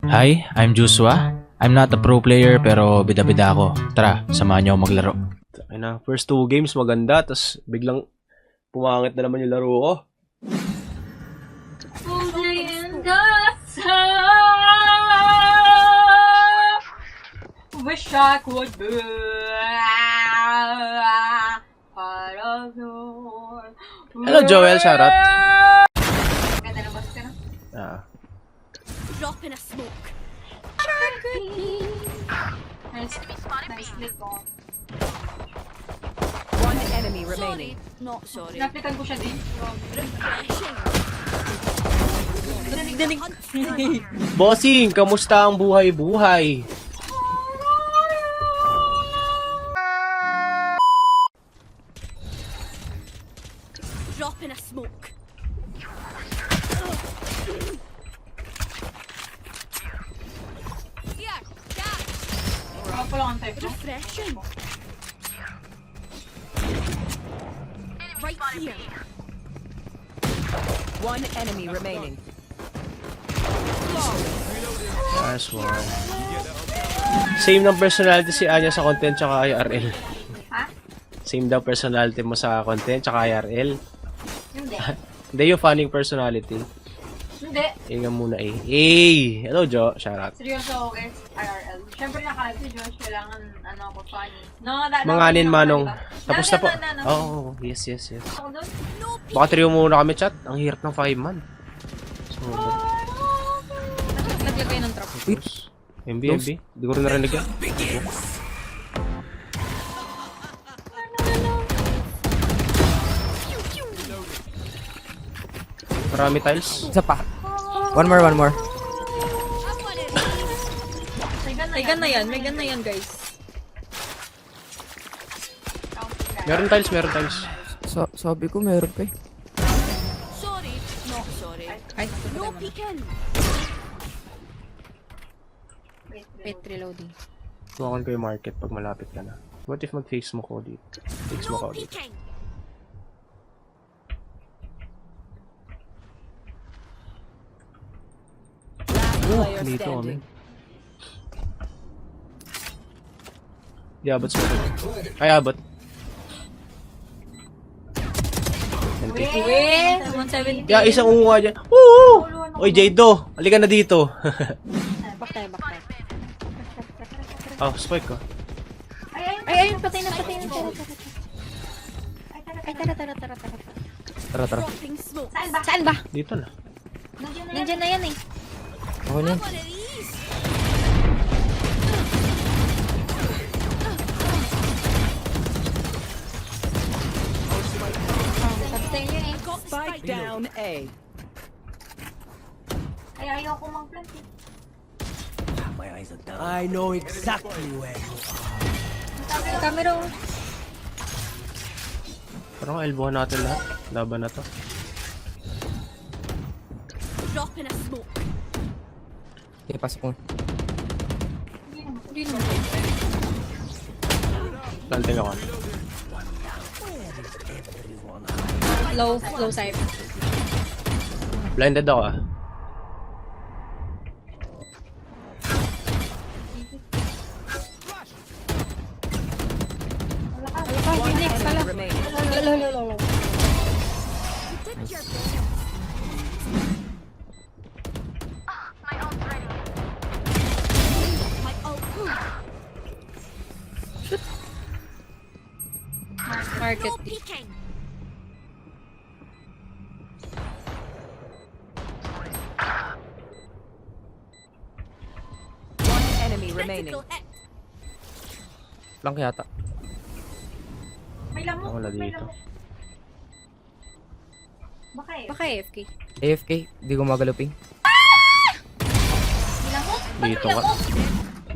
Hi, I'm Joshua. I'm not a pro player pero bida-bida ako. Tara, samahan niyo ako maglaro. Ay na, first 2 games maganda, tapos biglang pumangit na naman yung laro ko. Wish I could be part of your... Hello Joel, shoutout. Ganda na ba ito? Ah, Drop in a smoke. Nice click ko. One enemy Sorry, remaining. not sorry. Naplikan ko siya din. Refreshing. Bossing, kamusta ang buhay-buhay? Drop in a smoke. Here, catch. Wala pa lang ang type ko. Refreshing. Right here. One enemy remaining. Nice one. Same ng personality si Anya sa content tsaka IRL. Ha? Same daw personality mo sa content tsaka IRL. Hindi. Hindi yung funny personality. Hindi. Inga muna eh. Hey! Hello Jo, shoutout. Seryoso ako guys. IRL. Siyempre nakalive si Josh. Kailangan ano ako funny. No, Manganin manong. Tapos na po. No. Oh, yes. Ako doon. Baka trio muna kami chat. Ang hirap ng 5 man. So, Naglagay ng trap. MB. Hindi ko rin narinig yan. Marami tiles. Isa pa. One more. I've got it. May gun na yan guys. Meron tiles. Sabi ko meron pa eh. Sorry, not sorry. No peeking. Wait, reloading. Tuwakan ko yung market pag malapit ka na. What if mag-face mo ko dito? Face mo No ko dito. peeking. Player Dito kami. standing. Di abot sa ay, abot. Wait, 170. Yeah, isang unga dyan. Woo! Oy, Jado, halika na dito. Back tayo. Oh, spike ko. Ay, patay na. Tara. Tara. Dropping smoke. Saan ba? Dito na. Nandiyan na yan eh. Ako na. One of these. Patay yun eh. Got the Spike down A. Ay, ayaw ko mag-plant eh. Camera. Parang elbow natin lahat. Laban na to. Drop in a smoke. Okay, pasok mo. Hindi naman. Planting ako. Low side. Blinded ako ah. Phoenix pala. Remaining. Lolo. Did your best. My ult. Market. No peeking. One enemy remaining. Critical hit. Lang yata. May lamok. Wala dito. Baka AFK. AFK, di gumagaluping. May lamok? Dito ka.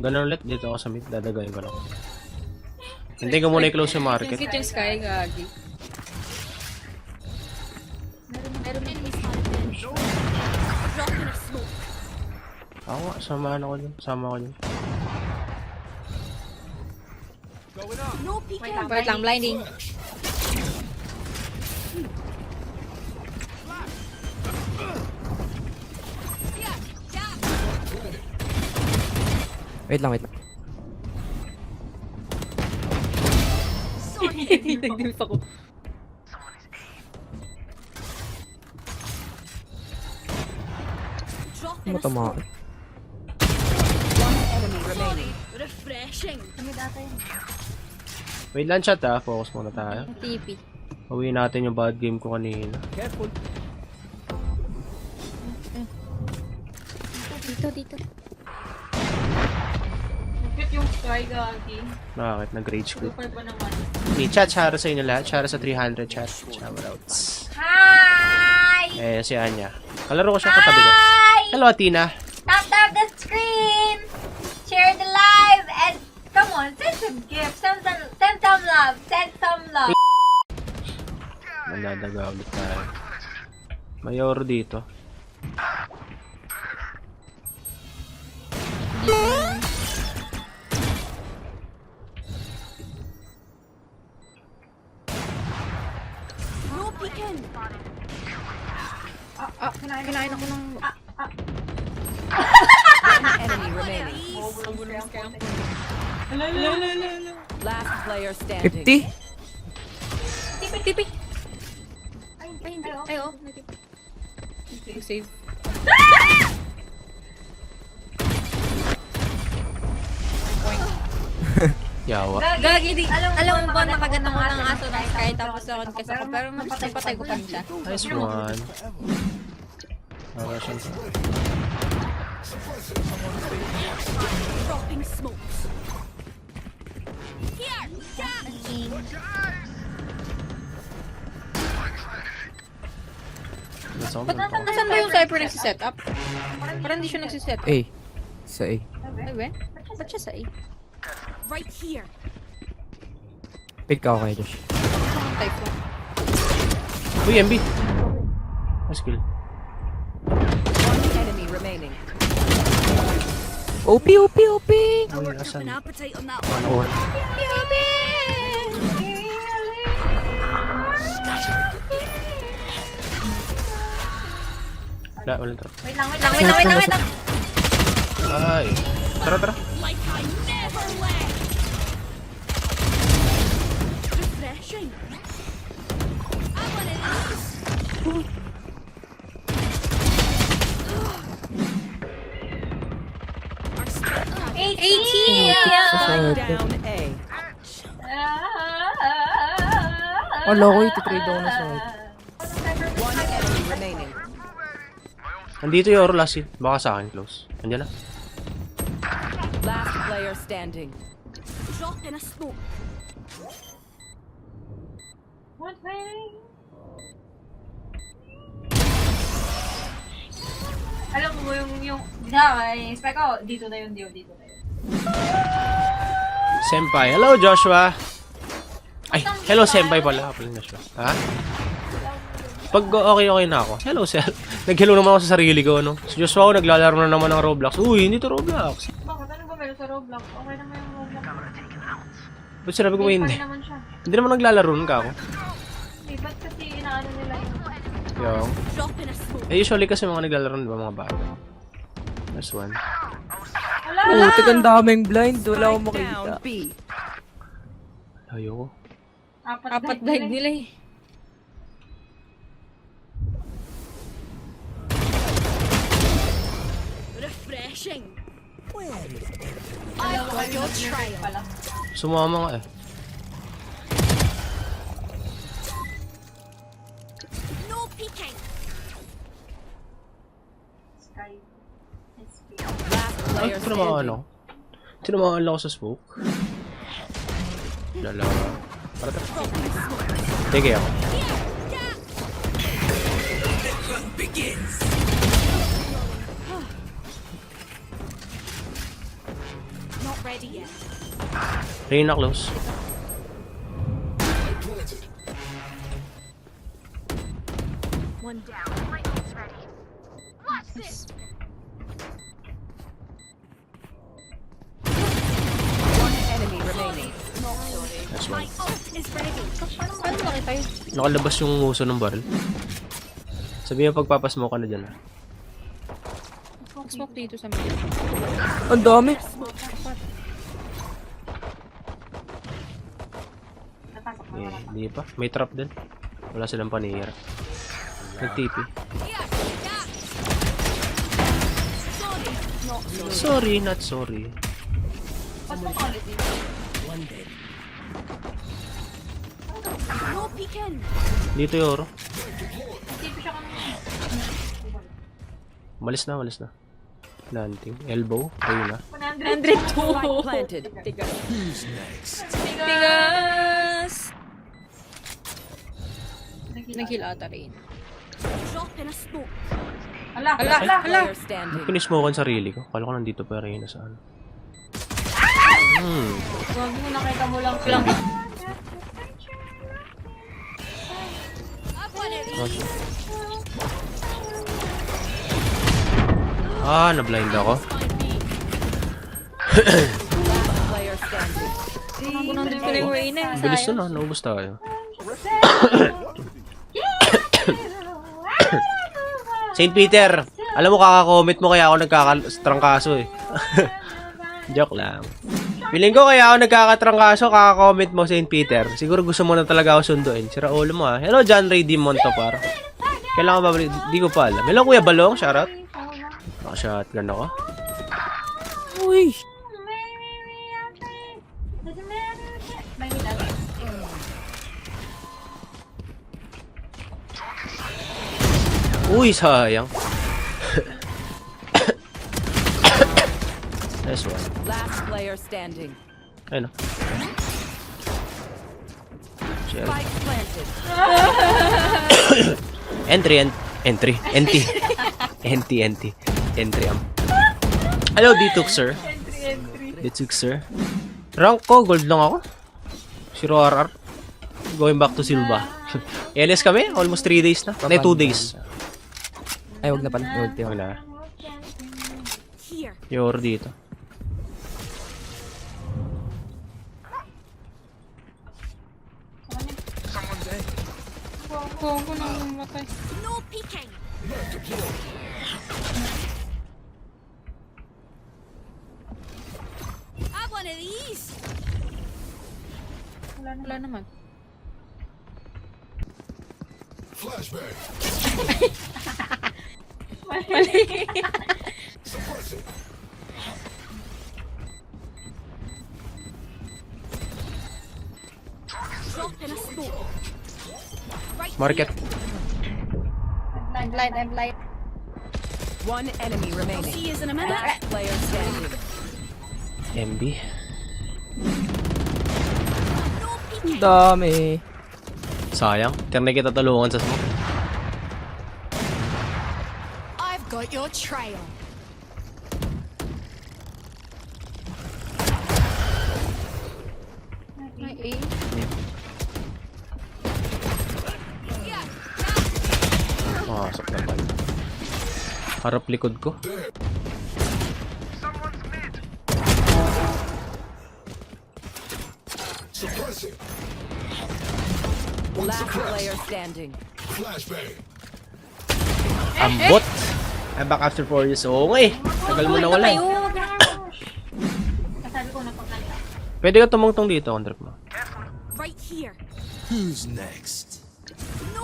Ganun ulit. Dito ako sa mid. Dadagayin ko lang. Hindi ko muna i-close yung market. Yung sky, gagi. Meron enemies spotted. Drop in a smoke. Ako nga. Sama ko dyan. No peeking. Wait lang, blinding. Here, catch. Wait lang. Nag-diff ako. Drop in a Matama. smoke. One enemy remaining. Refreshing. Wait lang chat ah. Focus muna tayo. TP. Uwiin natin yung bad game ko kanina. Dito. Cute yung Sky, Gagi. Bakit? Nag-rage quit. Super ba naman? Okay, chat. Shara sa inyo lahat. Shara sa 300 chat. Shoutouts. Hi! Eh, si Anya. Kalaro ko siya katabi ko. Hello, Athena. Tap the screen! Share the live! And come on, send some gifts. Send some love. Send some love. Manadaga ulit tayo. May oro dito. No peeking. Kinain ako ng... One enemy remaining. Last player standing. 50? TP. Ay, hindi. Ay, oh. Save. Yawa. Gagi, di. Alam mo ba nakagat ako ng aso ng Sky tapos ako kasi ako pero napatay ko pa rin siya. Nice one. Russian. Dropping smokes. Here! Nasaan ba yung Cypher nagsiset up? Parang hindi siya nagsiset up. A. Sa A. Ay, ba? Ba't siya sa A? Right here. Pick ako kay Josh. Type ko. Uy, MB. Nice kill. One enemy remaining. OP! Uy, asan? appetite on that Ano? Wala, wala tara. Wait lang. Ay. Tara. Like I never left. Refreshing. I want it. Our strength. 18. Down A. Wala ko, ititrade ako na sa One enemy remaining. Nandito yung oro last hit. Baka sa akin close. Andiyan na. Last player standing. Drop in a smoke. What way? Alam mo yung spec ko, dito na yun. Senpai. Hello, Joshua. Ay, hello, Senpai pala. Pala Joshua. Ha? Pag okay na ako. Hello, sir. Nag-hello naman ako sa sarili ko, no? Si Joshua ako, naglalaro na naman ng Roblox. Uy, hindi to Roblox. Bakit? Ano ba meron sa Roblox? Okay naman yung Roblox. Ba't sinabi ko ba hindi? naman siya. Hindi naman naglalaro ka ako. Hindi, ba't kasi inaano nila yun? Yung. Drop in a smoke. Eh, usually kasi mga naglalaro, di ba, mga bata? That's one. Wala! Oh, tagang daming blind. Wala akong Spike makita. down B. Ayoko. Apat blind nila eh. Refreshing. I want your trail. pala. Sumama nga eh. No peeking. Sky. SP. Last Ay, player tinamaan standing. ako. Tinamaan ako sa smoke. Dalawa. Para tara. Sige ako. Not ready yet. Reyna close. One down. My ult's ready. Watch this. One enemy remaining. That's My one. ult is ready. Paano makita yun? Nakalabas yung uso ng barrel. Sabi mo pagpapasmoke ka na dyan. Smoke dito sa mga. Ang dami. Smoke. Hindi pa. May trap din. Wala silang panira. Nag-TP. Sorry, not sorry. Dito Yoro. Malis na. Planting. Elbow. Ayun na. 102. Spike planted. Tigas! Naghilata rin. Ala! Player standing. Pinismoke ang sarili ko. Kala ko nandito pa rin na saan. Huwag mo, nakita mo lang. Na-blind ako. Player standing. 100 ko na yung Reyna. Bilis na, naubos tayo. St. Peter, alam mo kaka-comment mo kaya ako nagkakatrangkaso eh. Joke lang. Feeling ko kaya ako nagkakatrangkaso, kaka-comment mo St. Peter. Siguro gusto mo na talaga ako sunduin. Sira ulo mo ah. Hello John Ray D. Montopar. Kailangan ba balik? Di ko pa alam. Hello Kuya Balong, shoutout. Naka-shotgun ako. Uy! Uy, sayang. Nice one. Last player standing. Ayun. Shell. Spike planted. Entry. Hello, Dituk, sir. Dituk, sir. Rank ko, gold lang ako. 0 RR. Going back to Silva. LS kami, almost 3 days na. Hindi, 2 days. Ay, wag na pala. Ulti Wag na. Yor dito. Kung ko nang mamatay. Wala naman. Market. I'm blind. One enemy remaining. Last player standing. MB. Ang dami. Sayang. Ternay kita tulungan sa smoke. I've got your trail. May A. Masok na pala. Harap likod ko. Last player standing. Ambot. I'm back after 4 years. Oo nga eh. Tagal mo na wala eh. Kasabi ko na pagkanta. Pwede ka tumungtong dito, Andrep mo. Right here.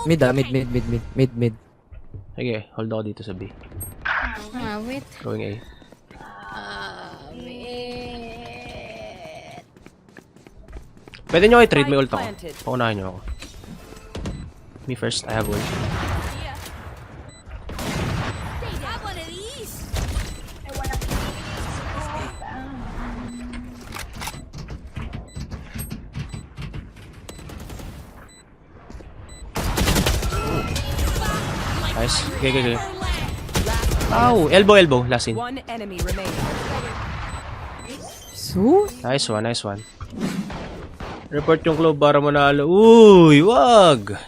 Mid. Sige, hold ako dito sa B. Wait. Going A. Wait. Pwede nyo i-trade, may ult ako. Planted. Paunahin nyo ako. Me first, I have ult. Have one of these. Nice. Okay. Ow! Elbow. Last in. One enemy remaining. Nice one. Report yung club para manalo. Uy, wag!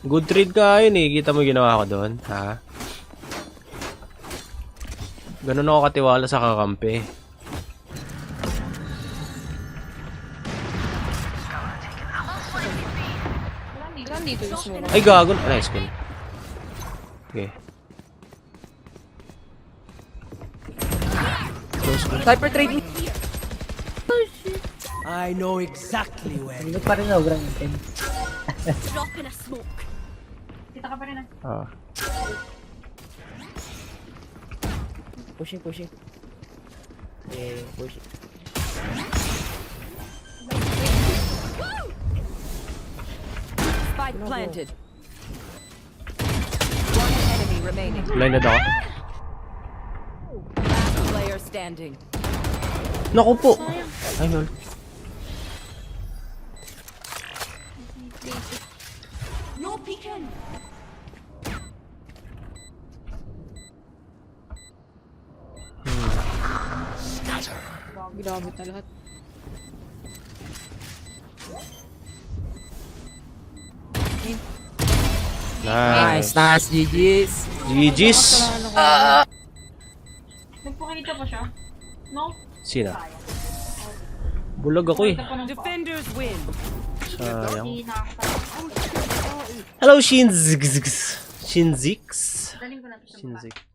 Good trade ka yun eh. Kita mo ginawa ko doon, ha? Ganun ako katiwala sa kakampi. Ilan dito yung smoke? Ay, gago. Nice kill. Okay. Cypher trade. I know exactly where. Hindi pa rin na, Drop in a smoke. Kita ka pa rin ah. Ah. Pushing. Pushing. Spike planted. One enemy remaining. Blinded ako. Last player standing. Naku po! Ay, lol. No peeking. Grabe na lahat. Nice. Nice, GG's. GG's! Nagpakita pa siya? No? Sino? Bulag ako eh. Defenders win. Sayang. Hindi nakakatawa. Hello, Shinzix. Shinzix? Daling ko na to sa baba. Shinzix.